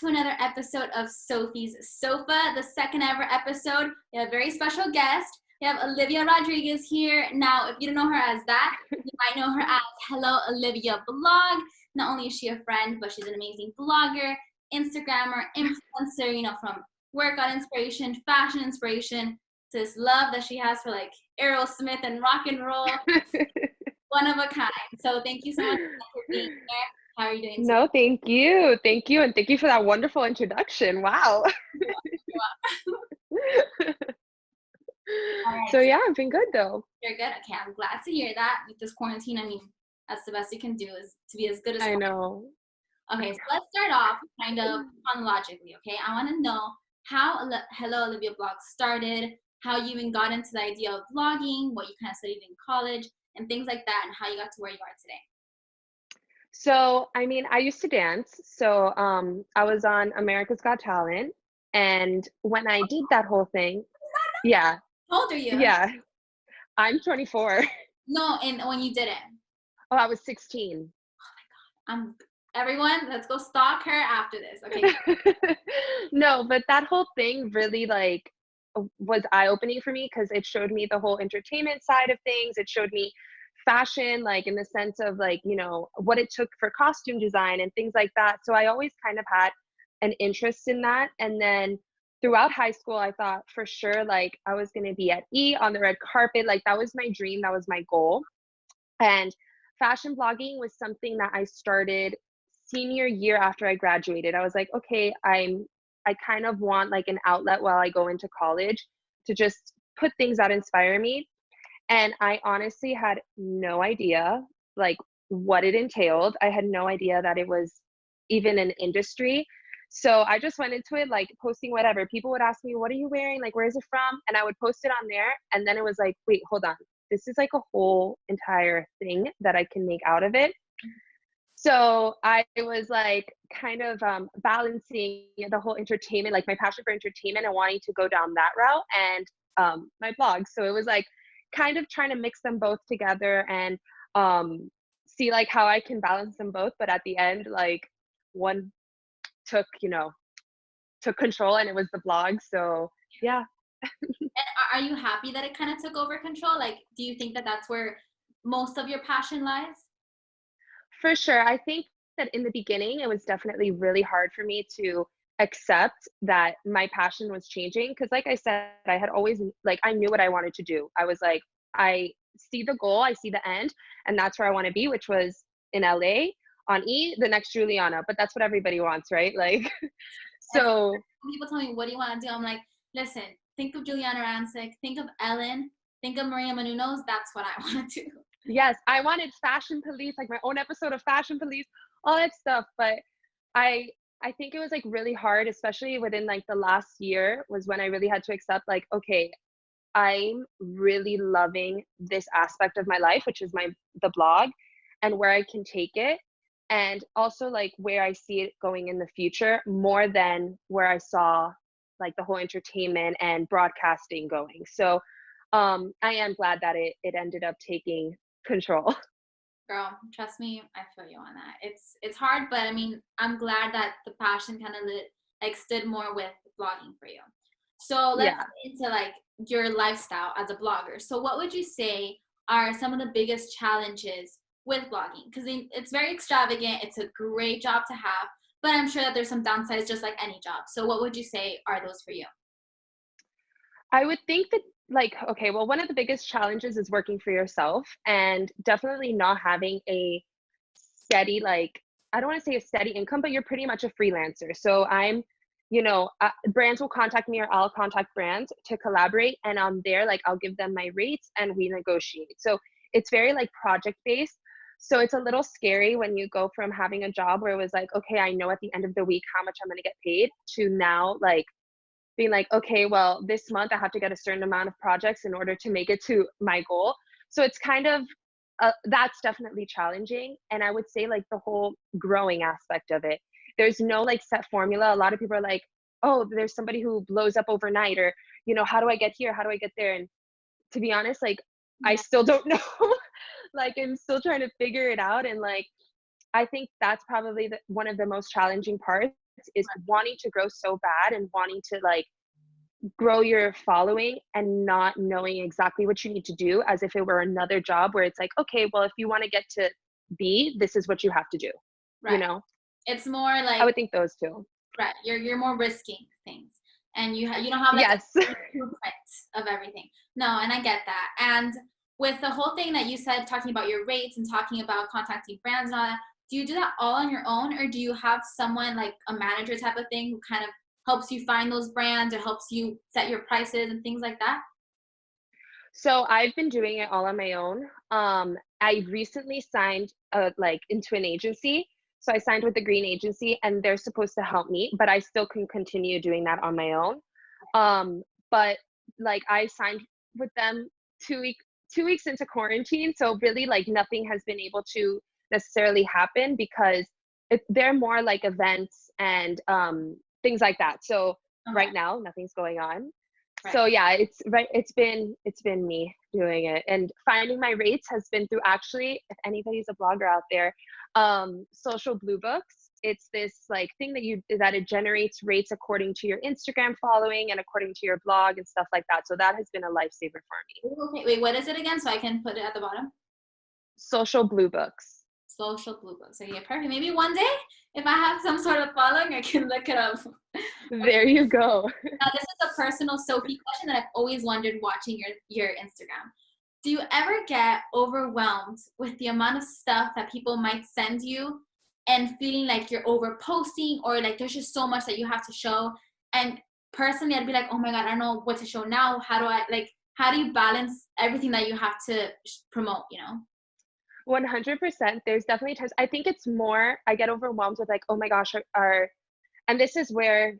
to another episode of Sophie's Sofa, the second ever episode. We have a very special guest. We have Olivia Rodriguez here. Now, if you don't know her as that, you might know her as Hellooliviablog. Not only is she a friend, but she's an amazing blogger, Instagrammer, influencer, from workout inspiration, fashion inspiration, to this love that she has for like Aerosmith and rock and roll. One of a kind. So thank you so much for being here. How are you doing today? No, thank you. Thank you. And thank you for that wonderful introduction. Wow. Right. So yeah, I've been good though. You're good? Okay, I'm glad to hear that. With this quarantine, that's the best you can do, is to be as good as possible. I know. Okay, so let's start off kind of chronologically, okay? I want to know how Hello Olivia Blog started, how you even got into the idea of blogging, what you kind of studied in college, and things like that, and how you got to where you are today. So, I used to dance. So, I was on America's Got Talent. And when I did that whole thing, yeah. How old are you? Yeah. I'm 24. No, and when you did it? Oh, I was 16. Oh my God. Everyone, let's go stalk her after this. Okay. No, but that whole thing really was eye-opening for me because it showed me the whole entertainment side of things. It showed me fashion, in the sense of what it took for costume design and things like that. So I always kind of had an interest in that. And then throughout high school, I thought for sure, I was going to be at E on the red carpet. That was my dream. That was my goal. And fashion blogging was something that I started senior year after I graduated. I was like, okay, I kind of want an outlet while I go into college to just put things that inspire me. And I honestly had no idea what it entailed. I had no idea that it was even an industry. So I just went into it posting whatever. People would ask me, what are you wearing? Where is it from? And I would post it on there. And then it was wait, hold on. This is a whole entire thing that I can make out of it. So I was kind of balancing the whole entertainment, my passion for entertainment and wanting to go down that route, and my blog. So it was kind of trying to mix them both together and see how I can balance them both. But at the end, one took control, and it was the blog. So yeah. And are you happy that it kind of took over control? Do you think that that's where most of your passion lies? For sure. I think that in the beginning, it was definitely really hard for me to accept that my passion was changing. Because like I said, I had always, I knew what I wanted to do. I was I see the goal, I see the end, and that's where I want to be, which was in LA on E, the next Juliana. But that's what everybody wants, right? So. People tell me, what do you want to do? I'm like, listen, think of Juliana Rancic, think of Ellen, think of Maria Menounos. That's what I want to do. Yes, I wanted Fashion Police, my own episode of Fashion Police, all that stuff. But I think it was really hard, especially within the last year, was when I really had to accept okay, I'm really loving this aspect of my life, which is the blog, and where I can take it, and also where I see it going in the future, more than where I saw the whole entertainment and broadcasting going. So I am glad that it ended up taking control. Girl, trust me, I feel you on that. It's hard, but I'm glad that the passion kind of stood more with blogging for you. So let's get into your lifestyle as a blogger. So what would you say are some of the biggest challenges with blogging? Because it's very extravagant. It's a great job to have, but I'm sure that there's some downsides just like any job. So what would you say are those for you? I would think that okay, well, one of the biggest challenges is working for yourself, and definitely not having a steady, I don't want to say a steady income, but you're pretty much a freelancer. So I'm, brands will contact me, or I'll contact brands to collaborate. And on there, I'll give them my rates and we negotiate. So it's very project based. So it's a little scary when you go from having a job where it was okay, I know at the end of the week how much I'm going to get paid, to now being okay, well, this month I have to get a certain amount of projects in order to make it to my goal. So it's kind of, that's definitely challenging. And I would say the whole growing aspect of it, there's no set formula. A lot of people are oh, there's somebody who blows up overnight, or, how do I get here? How do I get there? And to be honest, I still don't know. I'm still trying to figure it out. And I think that's probably one of the most challenging parts, is wanting to grow so bad and wanting to like grow your following and not knowing exactly what you need to do, as if it were another job where it's like, okay, well, if you want to get to B, this is what you have to do. Right. You know, it's more like, I would think those two. right, you're more risking things, and you don't have like Yes. a blueprint of everything. No, and I get that. And with the whole thing that you said, talking about your rates and talking about contacting brands and all that, do you do that all on your own, or do you have someone like a manager type of thing who kind of helps you find those brands or helps you set your prices and things like that? So I've been doing it all on my own. I recently signed like into an agency. So I signed with the Green Agency and they're supposed to help me, but I still can continue doing that on my own. But like I signed with them 2 weeks into quarantine. So really like nothing has been able to necessarily happen because they're more like events and things like that. So right now nothing's going on. Right. So yeah, it's been me doing it, and finding my rates has been through, actually, if anybody's a blogger out there, Social Blue Books. It's this like thing that it generates rates according to your Instagram following and according to your blog and stuff like that. So that has been a lifesaver for me. Okay, wait, what is it again? So I can put it at the bottom. Social Blue Books. Social Blue Books. So yeah, perfect. Maybe one day, if I have some sort of following, I can look it up. There you go. Now, this is a personal Sophie question that I've always wondered watching your Instagram. Do you ever get overwhelmed with the amount of stuff that people might send you and feeling like you're over posting, or like there's just so much that you have to show? And personally, I'd be like, oh my God, I don't know what to show now. How do you balance everything that you have to promote, 100%. There's definitely times, I think it's more, I get overwhelmed with like, oh my gosh, and this is where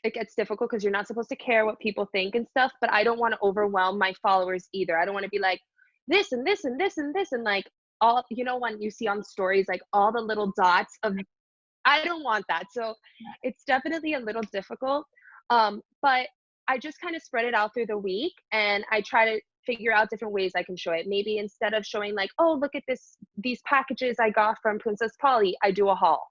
it gets difficult because you're not supposed to care what people think and stuff, but I don't want to overwhelm my followers either. I don't want to be like this and this and this and this and like all, when you see on stories, like all the little dots of, I don't want that. So it's definitely a little difficult. But I just kind of spread it out through the week, and I try to figure out different ways I can show it. Maybe instead of showing like, oh, look at these packages I got from Princess Polly, I do a haul.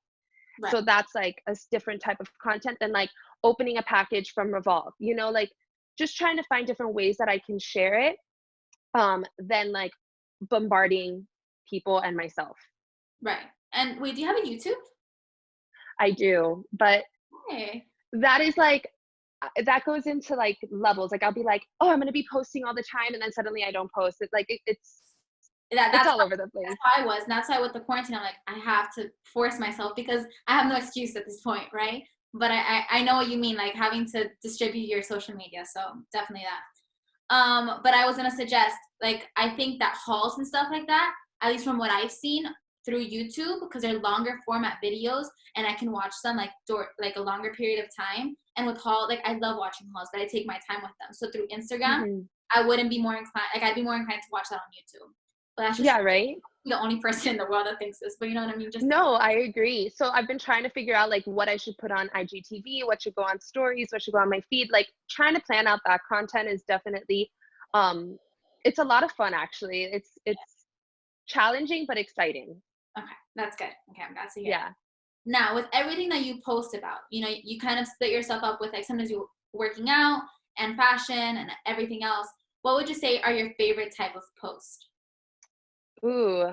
Right. So that's like a different type of content than like opening a package from Revolve, like just trying to find different ways that I can share it, than like bombarding people and myself. Right. And wait, do you have a YouTube? I do, but hey. That is like, that goes into like levels. Like I'll be like, oh, I'm going to be posting all the time. And then suddenly I don't post it. Like it's all over the place. That's how I was. And that's why with the quarantine, I'm like, I have to force myself because I have no excuse at this point. Right. But I know what you mean, like having to distribute your social media. So definitely that. But I was going to suggest, like, I think that hauls and stuff like that, at least from what I've seen through YouTube, because they're longer format videos and I can watch them like a longer period of time. And with haul, like I love watching hauls, but I take my time with them. So through Instagram, I wouldn't be more inclined, like I'd be more inclined to watch that on YouTube. But that's just right. The only person in the world that thinks this, but you know what I mean? No, I agree. So I've been trying to figure out like what I should put on IGTV, what should go on stories, what should go on my feed. Like trying to plan out that content is definitely, it's a lot of fun actually. It's challenging, but exciting. Okay, that's good. Okay, I'm glad to hear. Yeah. Now, with everything that you post about, you kind of split yourself up with like sometimes you're working out and fashion and everything else. What would you say are your favorite type of post? Ooh,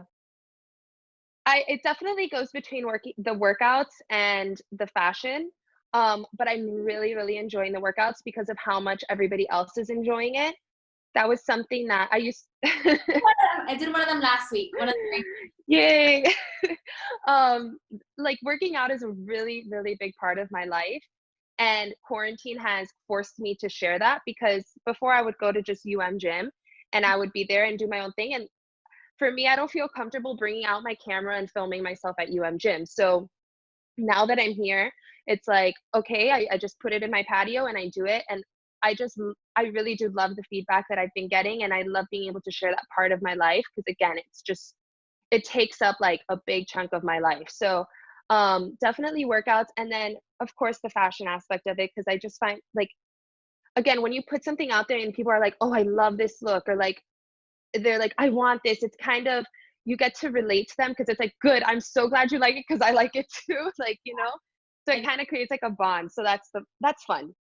it definitely goes between the workouts and the fashion. But I'm really, really enjoying the workouts because of how much everybody else is enjoying it. That was something that I used. I did one of them last week. Yay! Like working out is a really, really big part of my life, and quarantine has forced me to share that, because before I would go to just gym and I would be there and do my own thing, and for me, I don't feel comfortable bringing out my camera and filming myself at gym. So now that I'm here, it's like, okay, I just put it in my patio and I do it, and I really do love the feedback that I've been getting, and I love being able to share that part of my life, because again, it takes up like a big chunk of my life. So definitely workouts, and then of course the fashion aspect of it, because I just find like, again, when you put something out there and people are like, oh, I love this look, or like they're like, I want this, it's kind of, you get to relate to them, because it's like, good, I'm so glad you like it because I like it too. Like, So it kind of creates like a bond. So that's fun.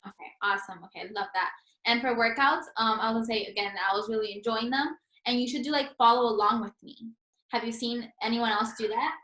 Okay, awesome. Okay, love that. And for workouts, I was gonna say again, I was really enjoying them. And you should do like follow along with me. Have you seen anyone else do that?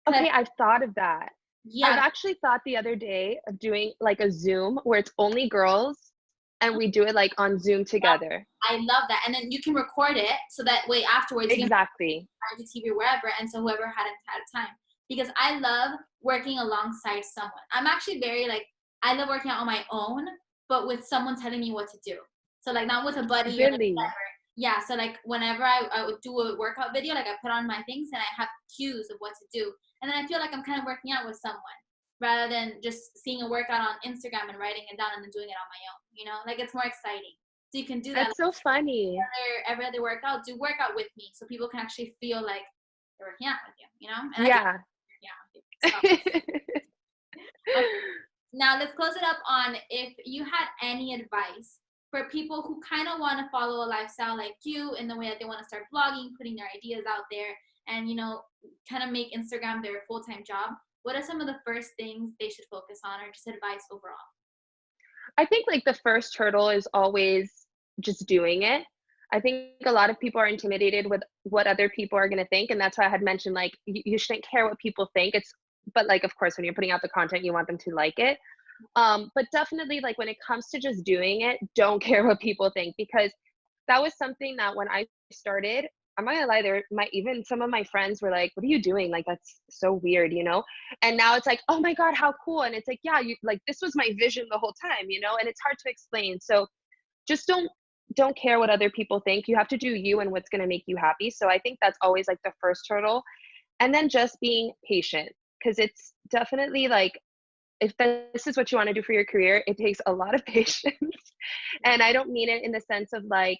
Okay, I've thought of that. I've Yeah, actually thought the other day of doing like a Zoom where it's only girls and we do it like on Zoom together. I love that. And then you can record it so that way afterwards you can Exactly. to TV or wherever, and so whoever hadn't had time. Because I love working alongside someone. I'm actually very like, I love working out on my own, but with someone telling me what to do. So like not with a buddy or like Really? whatever. Yeah, so like whenever I would do a workout video, like I put on my things and I have cues of what to do. And then I feel like I'm kind of working out with someone rather than just seeing a workout on Instagram and writing it down and then doing it on my own, you know? Like it's more exciting. So you can do that. That's so funny. Every other workout, do workout with me so people can actually feel like they're working out with you, you know? And Yeah. Okay. Now let's close it up on if you had any advice for people who kind of want to follow a lifestyle like you in the way that they want to start blogging, putting their ideas out there, and you know, kind of make Instagram their full-time job. What are some of the first things they should focus on, or just advice overall? I think like the first hurdle is always just doing it. I think a lot of people are intimidated with what other people are going to think. And that's why I had mentioned like, you shouldn't care what people think. But like, of course, when you're putting out the content, you want them to like it. But definitely like when it comes to just doing it, don't care what people think, because that was something that when I started, I'm not gonna lie, even some of my friends were like, what are you doing? Like, that's so weird, you know? And now it's like, oh my God, how cool. And it's like, yeah, you like, this was my vision the whole time, you know? And it's hard to explain. So just don't care what other people think. You have to do you and what's gonna make you happy. So I think that's always like the first hurdle. And then just being patient, because it's definitely like, if this is what you want to do for your career, it takes a lot of patience. And I don't mean it in the sense of like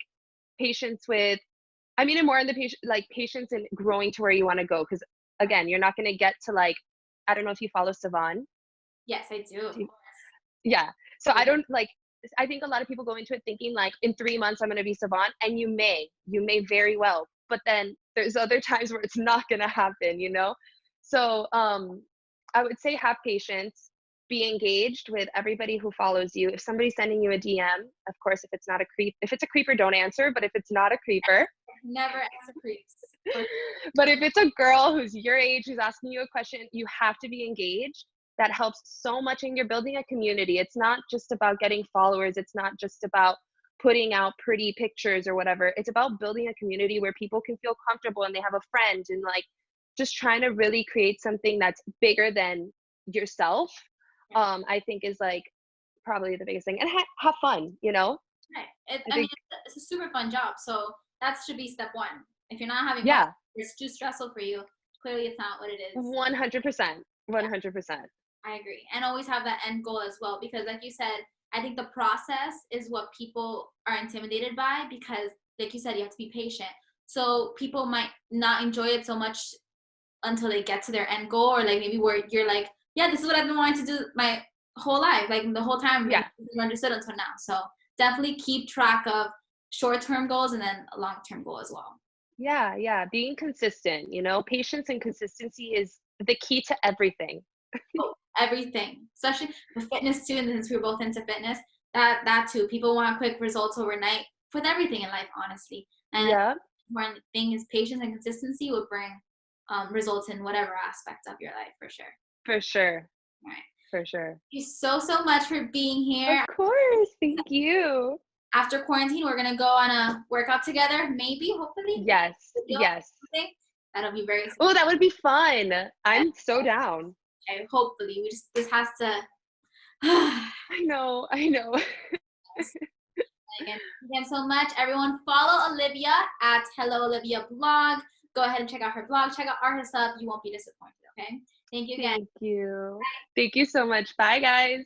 patience with, I mean it more in the patience in growing to where you want to go. Because again, you're not going to get to like, I don't know if you follow Savan. Yes, I do. Yeah. So I don't like, I think a lot of people go into it thinking like in 3 months I'm going to be Savan, and you may very well, but then there's other times where it's not going to happen, you know? So I would say have patience, be engaged with everybody who follows you. If somebody's sending you a DM, of course, if it's a creeper, don't answer. But if it's not a creeper, never answer creeps. but if it's a girl who's your age, who's asking you a question, you have to be engaged. That helps so much, and you're building a community. It's not just about getting followers. It's not just about putting out pretty pictures or whatever. It's about building a community where people can feel comfortable and they have a friend, and like just trying to really create something that's bigger than yourself. I think is like probably the biggest thing, and have fun, you know? Right. I mean, it's a super fun job. So that should be step one. If you're not having Yeah, fun, it's too stressful for you. Clearly it's not what it is. 100%. 100%. I agree. And always have that end goal as well, because like you said, I think the process is what people are intimidated by, because like you said, you have to be patient. So people might not enjoy it so much until they get to their end goal, or like maybe where you're like, yeah, this is what I've been wanting to do my whole life, like the whole time. Yeah. I've understood until now. So definitely keep track of short-term goals and then a long-term goal as well. Yeah, being consistent, you know? Patience and consistency is the key to everything. Oh, everything, especially with fitness too, and since we're both into fitness, that too. People want quick results overnight with everything in life, honestly. And Yeah, one thing is patience and consistency will bring results in whatever aspect of your life, for sure. for sure. All right. For sure. Thank you so much for being here. Of course. Thank you. After quarantine, we're gonna go on a workout together, maybe, hopefully. Yes. Yes. That'll be very exciting. Oh, that would be fun. I'm so down. Okay, hopefully. This has to I know. Again so much. Everyone follow Olivia at Hellooliviablog. Go ahead and check out her blog. Check out her stuff. You won't be disappointed, okay? Thank you again. Thank you. Thank you so much. Bye, guys.